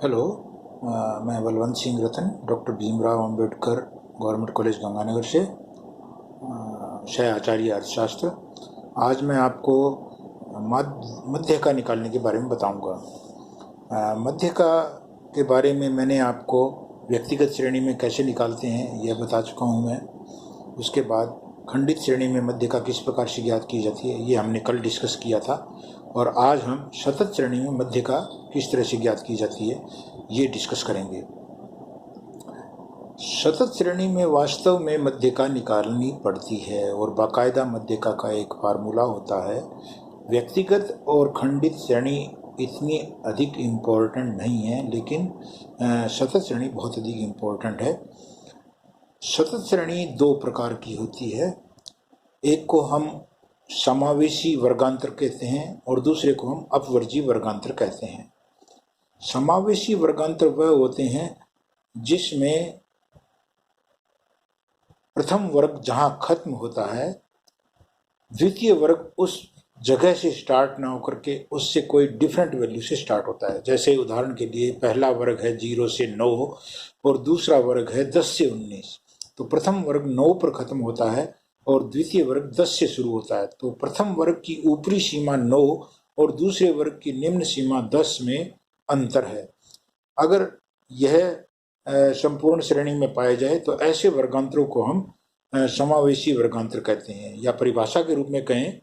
Hello. मैं Balwant Singh Ratan, doctor Bhimrao Ambedkar government college Ganganagar से सह आचार्य अर्थशास्त्र। आज मैं आपको मध्य का निकालने के बारे में बताऊंगा। मध्य का के बारे में मैंने आपको व्यक्तिगत श्रेणी में कैसे निकालते हैं यह बता चुका हूं मैं। उसके बाद खंडित श्रेणी में मध्य का किस प्रकार से ज्ञात की जाती है ये हमने कल डिस्कस किया था, और आज हम सतत श्रेणी में मध्य का किस तरह से ज्ञात की जाती है ये डिस्कस करेंगे। सतत श्रेणी में वास्तव में मध्य का निकालनी पड़ती है और बाकायदा मध्य का एक फार्मूला होता है। व्यक्तिगत और खंडित श्रेणी इतनी अधिक इम्पोर्टेंट नहीं है, लेकिन सतत श्रेणी बहुत अधिक इम्पोर्टेंट है। सतत श्रेणी दो प्रकार की होती है। एक को हम समावेशी वर्गांतर कहते हैं और दूसरे को हम अपवर्जी वर्गांतर कहते हैं। समावेशी वर्गांतर वह होते हैं जिसमें प्रथम वर्ग जहां खत्म होता है, द्वितीय वर्ग उस जगह से स्टार्ट ना होकर के उससे कोई डिफरेंट वैल्यू से स्टार्ट होता है। जैसे उदाहरण के लिए पहला वर्ग है 0 से 9 और दूसरा वर्ग है 10 से 19, तो प्रथम वर्ग 9 पर खत्म होता है और द्वितीय वर्ग 10 से शुरू होता है। तो प्रथम वर्ग की ऊपरी सीमा 9 और दूसरे वर्ग की निम्न सीमा 10 में अंतर है। अगर यह संपूर्ण श्रेणी में पाए जाए तो ऐसे वर्गांतरों को हम समावेशी वर्गांतर कहते हैं, या परिभाषा के रूप में कहें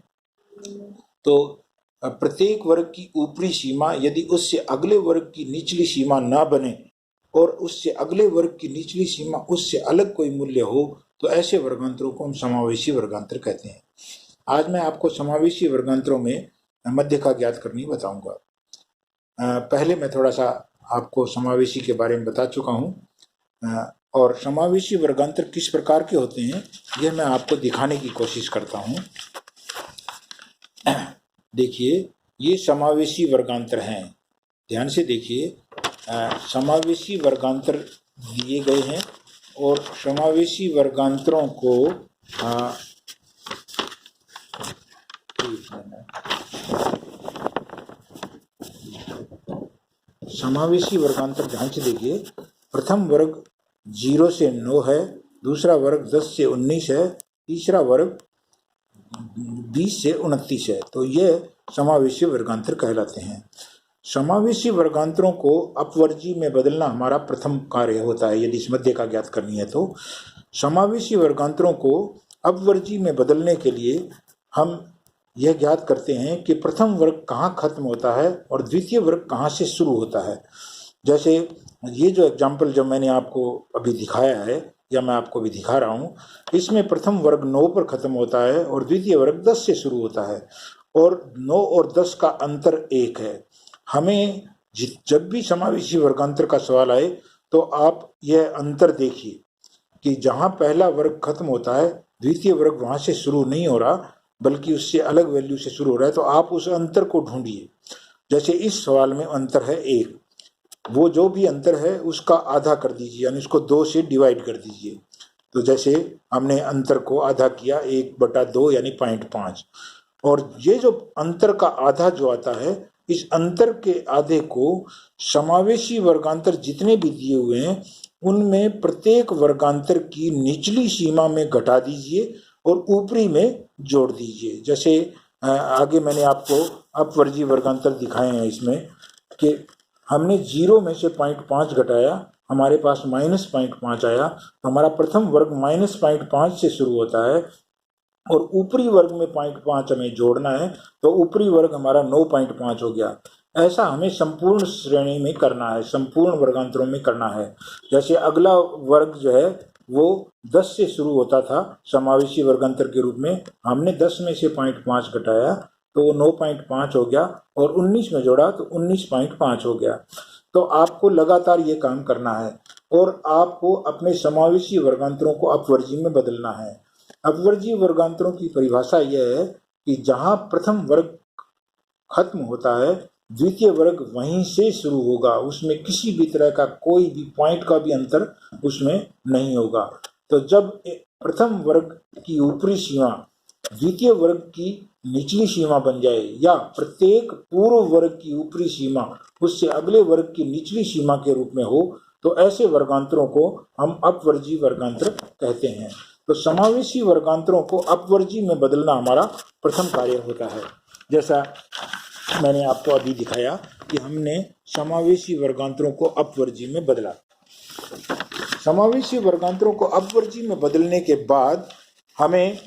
तो प्रत्येक वर्ग की ऊपरी सीमा यदि उससे अगले वर्ग की निचली सीमा ना बने और उससे अगले वर्ग की निचली सीमा उससे अलग कोई मूल्य हो तो ऐसे वर्गांतरों को हम समावेशी वर्गांतर कहते हैं। आज मैं आपको समावेशी वर्गांतरों में मध्य का ज्ञात करनी बताऊंगा। पहले मैं थोड़ा सा आपको समावेशी के बारे में बता चुका हूं, और समावेशी वर्गांतर किस प्रकार के होते हैं यह मैं आपको दिखाने की कोशिश करता हूं। देखिए, ये समावेशी वर्गांतर हैं। ध्यान से देखिए, समावेशी वर्गांतर दिए गए हैं और समावेशी वर्गांतरों को समावेशी वर्गांतर ध्यान से देखिए। प्रथम वर्ग 0 से 9 है, दूसरा वर्ग 10 से 19 है, तीसरा वर्ग 20 से 29 है। तो ये समावेशी वर्गांतर कहलाते हैं। समावेशी वर्गांतरों को अपवर्जी में बदलना हमारा प्रथम कार्य होता है। यदि इस मध्य का ज्ञात करनी है तो समावेशी वर्गांतरों को अपवर्जी में बदलने के लिए हम यह ज्ञात करते हैं कि प्रथम वर्ग कहाँ खत्म होता है और द्वितीय वर्ग कहाँ से शुरू होता है। जैसे ये जो एग्जाम्पल जो मैंने आपको अभी दिखाया है या मैं आपको भी दिखा रहा हूँ, इसमें प्रथम वर्ग 9 पर खत्म होता है और द्वितीय वर्ग 10 से शुरू होता है और 9 और 10 का अंतर 1 है। हमें जब भी समावेशी वर्गांतर का सवाल आए तो आप यह अंतर देखिए कि जहाँ पहला वर्ग खत्म होता है द्वितीय वर्ग वहाँ से शुरू नहीं हो रहा बल्कि उससे अलग वैल्यू से शुरू हो रहा है, तो आप उस अंतर को ढूंढिए। जैसे इस सवाल में अंतर है 1, वो जो भी अंतर है उसका आधा कर दीजिए, यानी उसको 2 से डिवाइड कर दीजिए। तो जैसे हमने अंतर को आधा किया 1/2 यानी 0.5, और ये जो अंतर का आधा जो आता है, इस अंतर के आधे को समावेशी वर्गांतर जितने भी दिए हुए हैं उनमें प्रत्येक वर्गांतर की निचली सीमा में घटा दीजिए और ऊपरी में जोड़ दीजिए। जैसे आगे मैंने आपको अपवर्जी वर्गांतर दिखाए हैं इसमें कि हमने 0 में से 0.5 घटाया, हमारे पास -0.5 आया, तो हमारा प्रथम वर्ग -0.5 से शुरू होता है और ऊपरी वर्ग में 0.5 हमें जोड़ना है, तो ऊपरी वर्ग हमारा 9.5 हो गया। ऐसा हमें संपूर्ण श्रेणी में करना है, संपूर्ण वर्गांतरों में करना है। जैसे अगला वर्ग जो है वो 10 से शुरू होता था समावेशी वर्गांतर के रूप में, हमने 10 में से 0.5 घटाया तो वो 9.5 हो गया और 19 में जोड़ा तो 19.5 हो गया। तो आपको लगातार ये काम करना है और आपको अपने समावेशी वर्गांतरों को अपवर्जी में बदलना है। अपवर्जी वर्गांतरों की परिभाषा यह है कि जहां प्रथम वर्ग खत्म होता है द्वितीय वर्ग वहीं से शुरू होगा, उसमें किसी भी तरह का कोई भी पॉइंट का भी अंतर उसमें नहीं होगा। तो जब प्रथम वर्ग की ऊपरी सीमा द्वितीय वर्ग की निचली सीमा बन जाए या प्रत्येक पूर्व वर्ग की ऊपरी सीमा उससे अगले वर्ग की निचली सीमा के रूप में हो तो ऐसे वर्गांतरों को हम अपवर्जी वर्गांतर कहते हैं। तो समावेशी वर्गांतरों को अपवर्जी में बदलना हमारा प्रथम कार्य होता है। जैसा मैंने आपको अभी दिखाया कि हमने समावेशी वर्गांतरों को अपवर्जी में बदला। समावेशी वर्गांतरों को अपवर्जी में बदलने के बाद हमें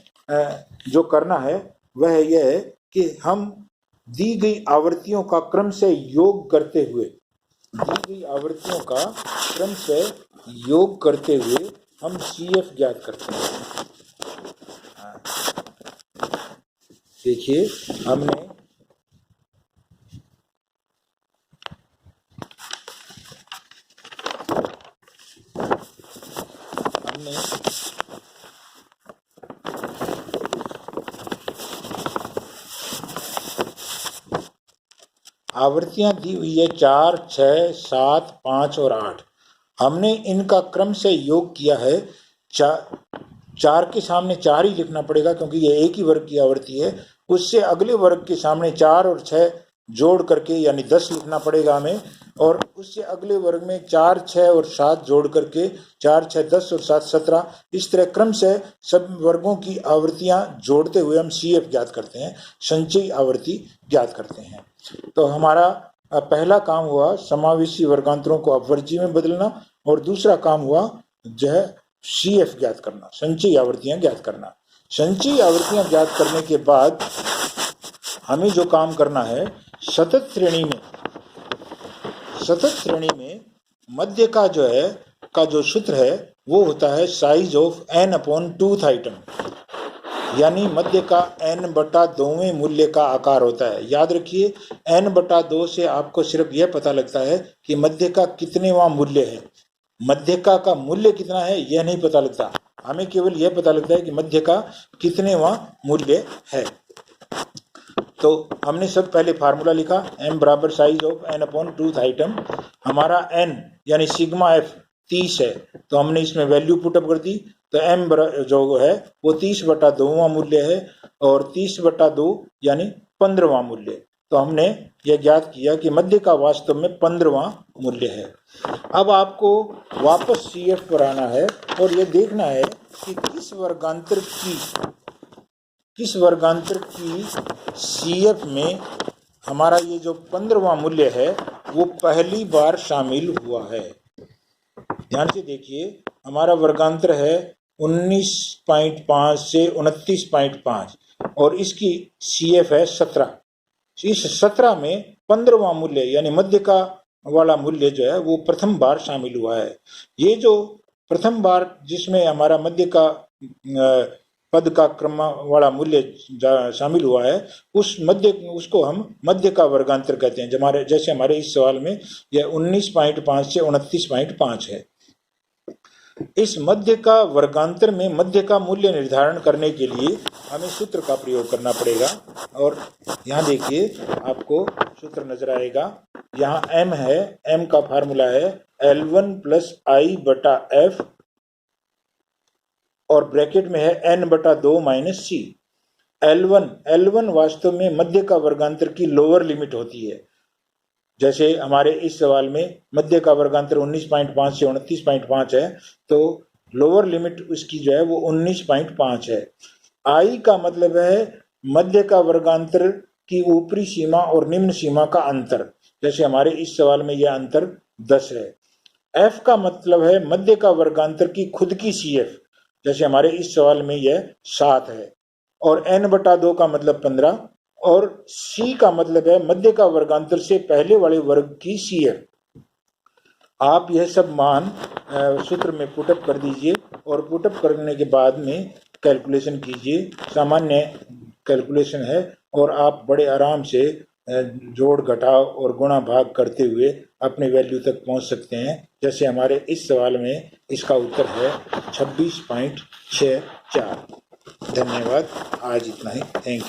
जो करना है वह यह है कि हम दी गई आवर्तियों का क्रम से योग करते हुए हम CF ज्ञात करते हैं। देखिए हमने आवर्तियां दी हुई है 4, 6, 7, 5 और 8। हमने इनका क्रम से योग किया है। 4 के सामने 4 ही लिखना पड़ेगा क्योंकि ये एक ही वर्ग की आवर्ती है। उससे अगले वर्ग के सामने 4 और 6 जोड़ करके यानी 10 लिखना पड़ेगा हमें, और उससे अगले वर्ग में 4, 6 और 7 जोड़ करके 4, 6, 10 और 7, 17। इस तरह क्रम से सब वर्गों की आवर्तियां जोड़ते हुए हम CF ज्ञात करते हैं, संचयी आवर्ती ज्ञात करते हैं। तो हमारा पहला काम हुआ समावेशी वर्गांतरों को अपवर्जी में बदलना, और दूसरा काम हुआ जो है CF ज्ञात करना, संचयी आवर्तियां ज्ञात करना। संचयी आवर्तियां ज्ञात करने के बाद हमें जो काम करना है, सतत श्रेणी में मध्य का जो सूत्र है वो होता है साइज ऑफ n/2th आइटम, यानी मध्य का n/2वें मूल्य का आकार होता है। याद रखिए n/2 से आपको सिर्फ यह पता लगता है कि मध्य का कितनेवां मूल्य है। मध्यका का मूल्य कितना है यह नहीं पता लगता, हमें केवल यह पता लगता है कि मध्य का कितनेवां मूल्य है। तो हमने सब पहले फार्मूला लिखा, m बराबर साइज ऑफ n/2th आइटम। हमारा n यानी सिग्मा f 30 है, तो हमने इसमें वैल्यू पुटअप कर दी। तो m जो है वो 30/2वां मूल्य है, और 30/2 यानी 15वां मूल्य। तो हमने यह ज्ञात किया कि मध्य का वास्तव में 15वां मूल्य है। अब आपको वापस CF पर आना है और यह देखना है कि किस वर्गांतर की CF में हमारा ये जो 15वां मूल्य है वो पहली बार शामिल हुआ है। ध्यान से देखिए, हमारा वर्गांतर है 19.5 से 29.5 और इसकी CF है 17। इस 17 में 15वां मूल्य यानी मध्य का वाला मूल्य जो है वो प्रथम बार शामिल हुआ है। ये जो प्रथम बार जिसमें हमारा मध्य का पद का क्रम वाला मूल्य शामिल हुआ है उसको हम मध्य का वर्गांतर कहते हैं। जैसे हमारे इस सवाल में यह 19.5 से 29.5 है। इस मध्य का वर्गांतर में मध्य का मूल्य निर्धारण करने के लिए हमें सूत्र का प्रयोग करना पड़ेगा। और यहाँ देखिए आपको सूत्र नजर आएगा, यहाँ m है, m का फार्मूला है L1 + I/F और ब्रैकेट में है n/2 - C। L1 वास्तव में मध्य का वर्गांतर की लोअर लिमिट होती है। जैसे हमारे इस सवाल में मध्य का वर्गांतर 19.5 से 29.5 है, तो लोअर लिमिट उसकी जो है वो 19.5 है। I का मतलब है मध्य का वर्गांतर की ऊपरी सीमा और निम्न सीमा का अंतर, जैसे हमारे इस सवाल में यह अंतर 10 है। F का मतलब है मध्य का वर्गांतर की खुद की CF, जैसे हमारे इस सवाल में यह 7 है। और n/2 का मतलब 15, और C का मतलब है मध्य का वर्गांतर से पहले वाले वर्ग की CF। आप यह सब मान सूत्र में पुटअप कर दीजिए और पुटअप करने के बाद में कैलकुलेशन कीजिए। सामान्य कैलकुलेशन है और आप बड़े आराम से जोड़ घटाव और गुणा भाग करते हुए अपने वैल्यू तक पहुंच सकते हैं। जैसे हमारे इस सवाल में इसका उत्तर है 26.64। धन्यवाद, आज इतना ही। Thank you.